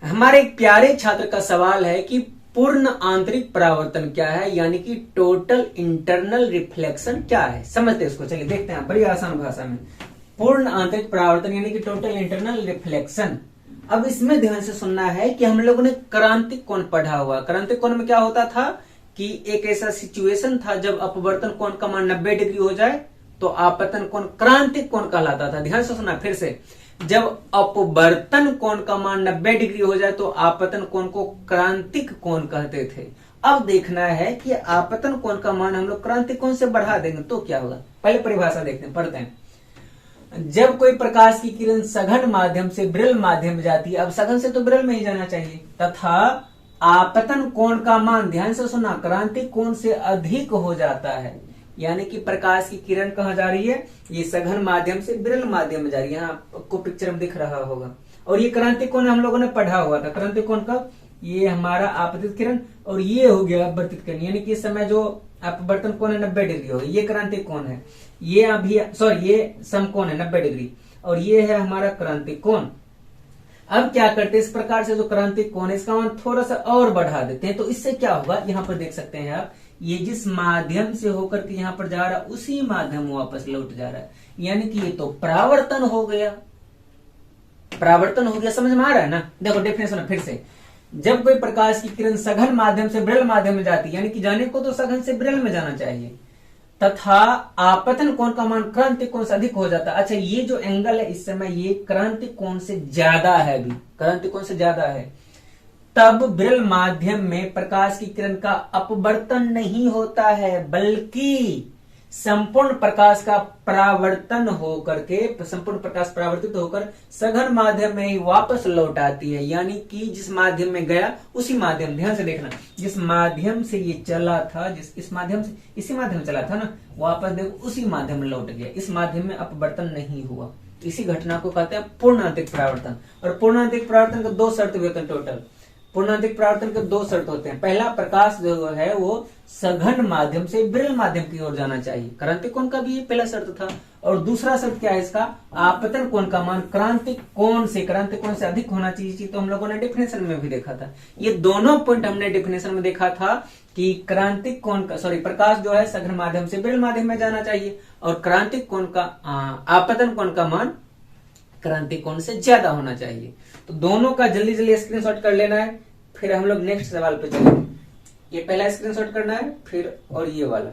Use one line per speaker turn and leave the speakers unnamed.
हमारे एक प्यारे छात्र का सवाल है कि पूर्ण आंतरिक परावर्तन क्या है, यानी कि टोटल इंटरनल रिफ्लेक्शन क्या है। समझते हैं इसको, चलिए देखते हैं बड़ी आसान भाषा में। पूर्ण आंतरिक परावर्तन यानी कि टोटल इंटरनल रिफ्लेक्शन। अब इसमें ध्यान से सुनना है कि हम लोगों ने क्रांतिक कोण पढ़ा हुआ। क्रांतिक कोण में क्या होता था कि एक ऐसा सिचुएशन था जब अपवर्तन कोण का मान 90 डिग्री हो जाए तो आपतन कोण क्रांतिक कोण कहलाता था। ध्यान से सुना फिर से, जब अपवर्तन कोण का मान 90 डिग्री हो जाए तो आपतन कोण को क्रांतिक कोण कहते थे। अब देखना है कि आपतन कोण का मान हम लोग क्रांतिक कोण से बढ़ा देंगे तो क्या होगा। पहले परिभाषा देखते हैं, पढ़ते हैं। जब कोई प्रकाश की किरण सघन माध्यम से विरल माध्यम में जाती है, अब सघन से तो विरल में ही जाना चाहिए, तथा आपतन कोण का मान, ध्यान से सुना, क्रांतिक कोण से अधिक हो जाता है। यानी कि प्रकाश की किरण कहाँ जा रही है, ये सघन माध्यम से विरल माध्यम में जा रही है। यहाँ आपको पिक्चर में दिख रहा होगा। और ये क्रांतिक कोण हम लोगों ने पढ़ा हुआ था। क्रांतिक कोण का ये हमारा आपतित किरण और ये हो गया अपवर्तित किरण, यानी कि इस समय जो अपवर्तन कोण है 90 डिग्री हो, ये क्रांतिक कोण है। ये अभी सॉरी ये समकोण है 90 डिग्री, और ये है हमारा क्रांतिक कोण। अब क्या करते हैं, इस प्रकार से जो क्रांतिक कोण है इसका मान थोड़ा सा और बढ़ा देते हैं। तो इससे क्या होगा, यहाँ पर देख सकते हैं आप, ये जिस माध्यम से होकर के यहाँ पर जा रहा है उसी माध्यम में वापस लौट जा रहा है। यानी कि ये तो परावर्तन हो गया, परावर्तन हो गया। समझ में आ रहा है ना। देखो डेफिनेशन फिर से, जब कोई प्रकाश की किरण सघन माध्यम से विरल माध्यम में जाती है, यानी कि जाने को तो सघन से विरल में जाना चाहिए, तथा आपतन कोण का मान क्रांतिक कोण से अधिक हो जाता है। अच्छा, ये जो एंगल है इस समय ये क्रांतिक कोण से ज्यादा है, अभी क्रांतिक कोण से ज्यादा है, तब विरल माध्यम में प्रकाश की किरण का अपवर्तन नहीं होता है, बल्कि संपूर्ण प्रकाश का परावर्तन होकर के, संपूर्ण प्रकाश परावर्तित होकर सघन माध्यम में ही वापस लौट आती है। यानी कि जिस माध्यम में गया उसी माध्यम, ध्यान से देखना, जिस माध्यम से ये चला था, जिस इस माध्यम से इसी माध्यम चला था ना, वापस देखो उसी माध्यम में लौट गया। इस माध्यम में अपवर्तन नहीं हुआ। इसी घटना को कहते हैं पूर्णांतिक परावर्तन। और पूर्णांतिक परावर्तन का 2 शर्त होते हैं टोटल। पूर्णांतिक परावर्तन के 2 शर्त होते हैं। पहला, प्रकाश जो है वो सघन माध्यम से विरल माध्यम की ओर जाना चाहिए। क्रांतिक कोण का भी ये पहला शर्त था। और दूसरा शर्त क्या है इसका, आपतन कोण का मान क्रांतिक कोण से अधिक होना चाहिए। तो हम लोगों ने डेफिनेशन में भी देखा था। ये दोनों पॉइंट हमने डेफिनेशन में देखा था कि क्रांतिक कोण का प्रकाश जो है सघन माध्यम से विरल माध्यम में जाना चाहिए, और क्रांतिक कोण का आपतन कोण का मान क्रांतिक कोण से ज्यादा होना चाहिए। तो दोनों का जल्दी जल्दी स्क्रीनशॉट कर लेना है, फिर हम लोग नेक्स्ट सवाल पे चलेंगे। ये पहला स्क्रीनशॉट करना है, फिर और ये वाला।